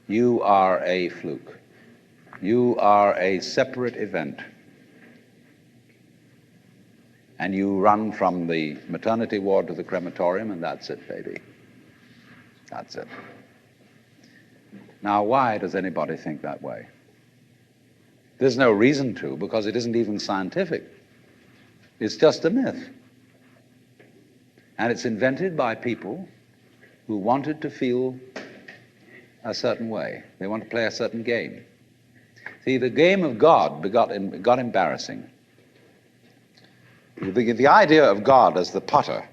You are a fluke. You are a separate event. And you run from the maternity ward to the crematorium, and that's it, baby. That's it. Now, why does anybody think that way? There's no reason to, because it isn't even scientific. It's just a myth. And it's invented by people who wanted to feel a certain way. They want to play a certain game. See, the game of God got embarrassing. The idea of God as the potter,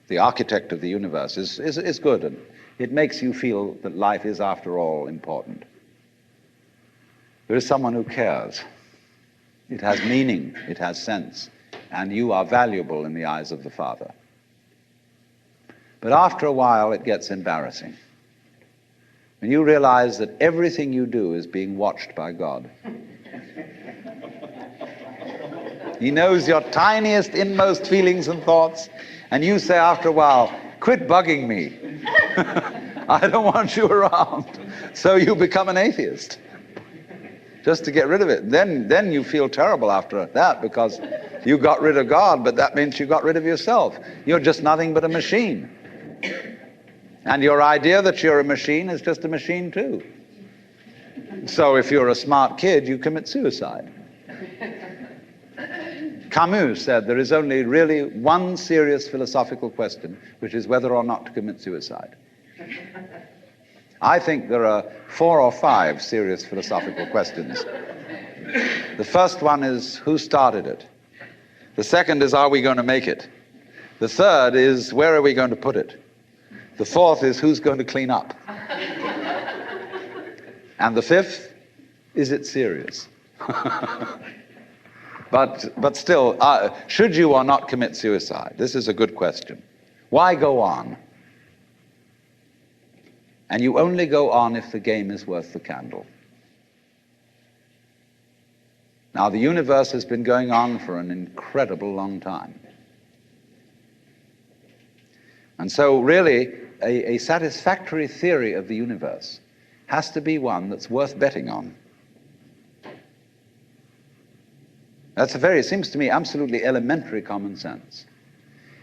the architect of the universe, is good, and it makes you feel that life is, after all, important. There is someone who cares. It has meaning, it has sense, and you are valuable in the eyes of the Father. But after a while, it gets embarrassing. When you realize that everything you do is being watched by God. He knows your tiniest, inmost feelings and thoughts, and you say after a while, quit bugging me. I don't want you around. So you become an atheist, just to get rid of it. Then you feel terrible after that, because you got rid of God, but that means you got rid of yourself. You're just nothing but a machine. And your idea that you're a machine is just a machine too. So if you're a smart kid, you commit suicide. Camus said there is only really one serious philosophical question, which is whether or not to commit suicide. I think there are 4 or 5 serious philosophical questions. The first one is, who started it? The second is, are we going to make it? The third is, where are we going to put it? The fourth is, who's going to clean up? And the fifth, is it serious? But still, should you or not commit suicide? This is a good question. Why go on? And you only go on if the game is worth the candle. Now, the universe has been going on for an incredible long time. And so really, a satisfactory theory of the universe has to be one that's worth betting on. It seems to me, absolutely elementary common sense.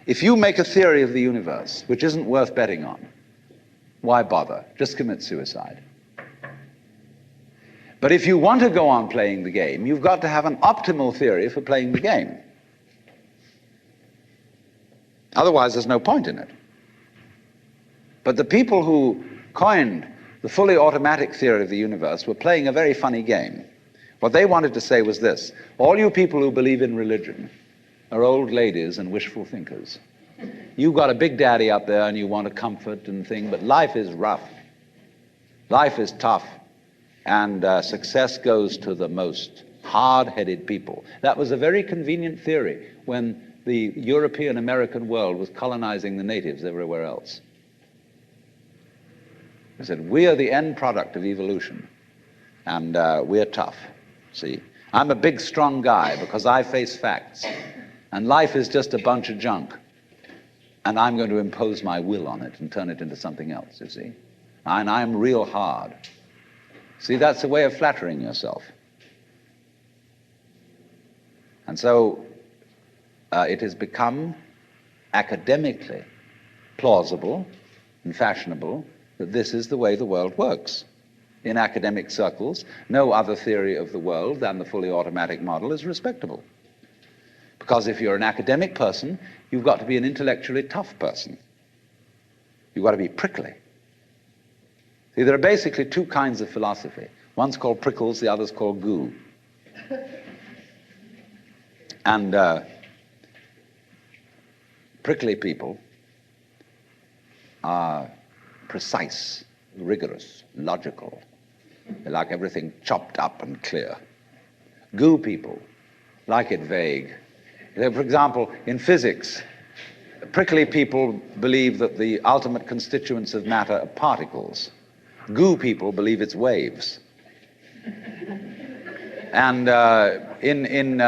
If you make a theory of the universe which isn't worth betting on, why bother? Just commit suicide. But if you want to go on playing the game, you've got to have an optimal theory for playing the game. Otherwise, there's no point in it. But the people who coined the fully automatic theory of the universe were playing a very funny game. What they wanted to say was this: all you people who believe in religion are old ladies and wishful thinkers. You've got a big daddy up there and you want a comfort and thing, but life is rough. Life is tough. And success goes to the most hard-headed people. That was a very convenient theory when the European American world was colonizing the natives everywhere else. They said, we are the end product of evolution, and we're tough. See, I'm a big, strong guy because I face facts, and life is just a bunch of junk, and I'm going to impose my will on it and turn it into something else, you see. And I'm real hard. See, that's a way of flattering yourself. And so it has become academically plausible and fashionable that this is the way the world works. In academic circles, no other theory of the world than the fully automatic model is respectable. Because if you're an academic person, you've got to be an intellectually tough person. You've got to be prickly. See, there are basically 2 kinds of philosophy. One's called prickles, the other's called goo. And prickly people are precise, rigorous, logical. They like everything chopped up and clear. Goo people like it vague. For example, in physics, prickly people believe that the ultimate constituents of matter are particles. Goo people believe it's waves. And in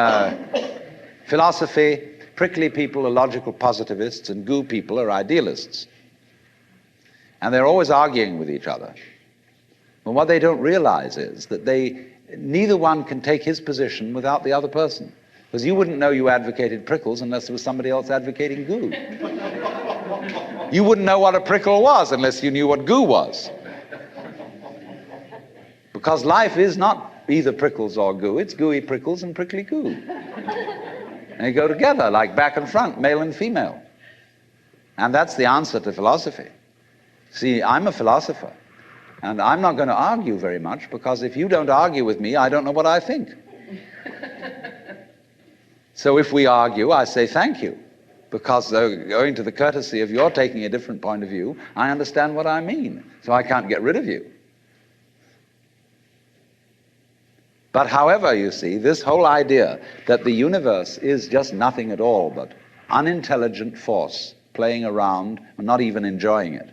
philosophy, prickly people are logical positivists and goo people are idealists. And they're always arguing with each other. But what they don't realize is that neither one can take his position without the other person. Because you wouldn't know you advocated prickles unless there was somebody else advocating goo. You wouldn't know what a prickle was unless you knew what goo was. Because life is not either prickles or goo, it's gooey prickles and prickly goo. And they go together like back and front, male and female. And that's the answer to philosophy. See, I'm a philosopher, and I'm not going to argue very much, because if you don't argue with me, I don't know what I think. So if we argue, I say thank you, because owing to the courtesy of your taking a different point of view, I understand what I mean, so I can't get rid of you. But however, you see, this whole idea that the universe is just nothing at all but unintelligent force playing around and not even enjoying it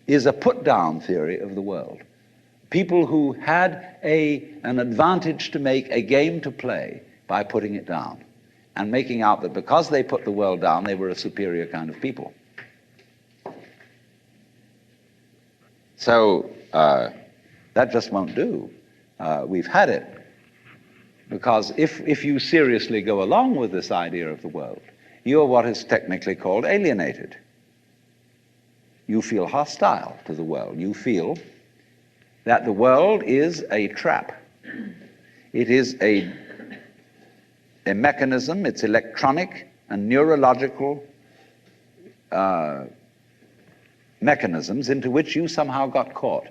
is a put-down theory of the world. People who had an advantage to make, a game to play, by putting it down and making out that because they put the world down, they were a superior kind of people. So that just won't do. We've had it. Because if you seriously go along with this idea of the world, you're what is technically called alienated. You feel hostile to the world. You feel that the world is a trap. It is a mechanism, it's electronic and neurological mechanisms into which you somehow got caught.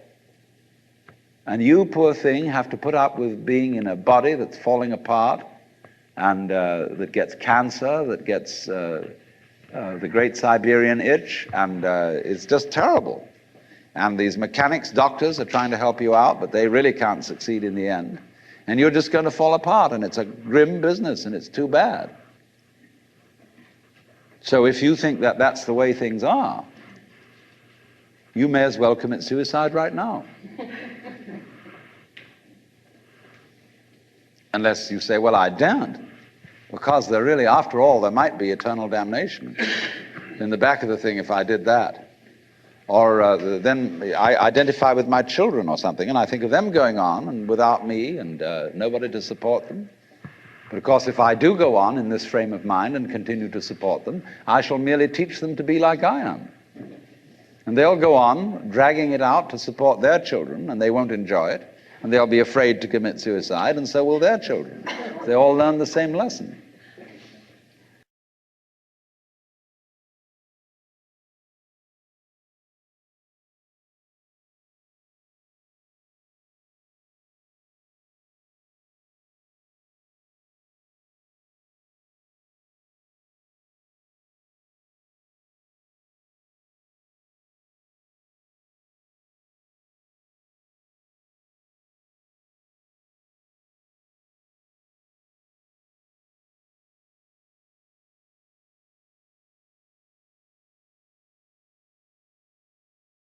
And you, poor thing, have to put up with being in a body that's falling apart and that gets cancer, that gets the great Siberian itch, and it's just terrible. And these mechanics doctors are trying to help you out, but they really can't succeed in the end. And you're just going to fall apart, and it's a grim business, and it's too bad. So if you think that that's the way things are, you may as well commit suicide right now. Unless you say, well, I daren't, because there really, after all, there might be eternal damnation in the back of the thing if I did that. Or then I identify with my children or something, and I think of them going on and without me and nobody to support them. But of course, if I do go on in this frame of mind and continue to support them, I shall merely teach them to be like I am. And they'll go on dragging it out to support their children, and they won't enjoy it, and they'll be afraid to commit suicide, and so will their children. They all learn the same lesson.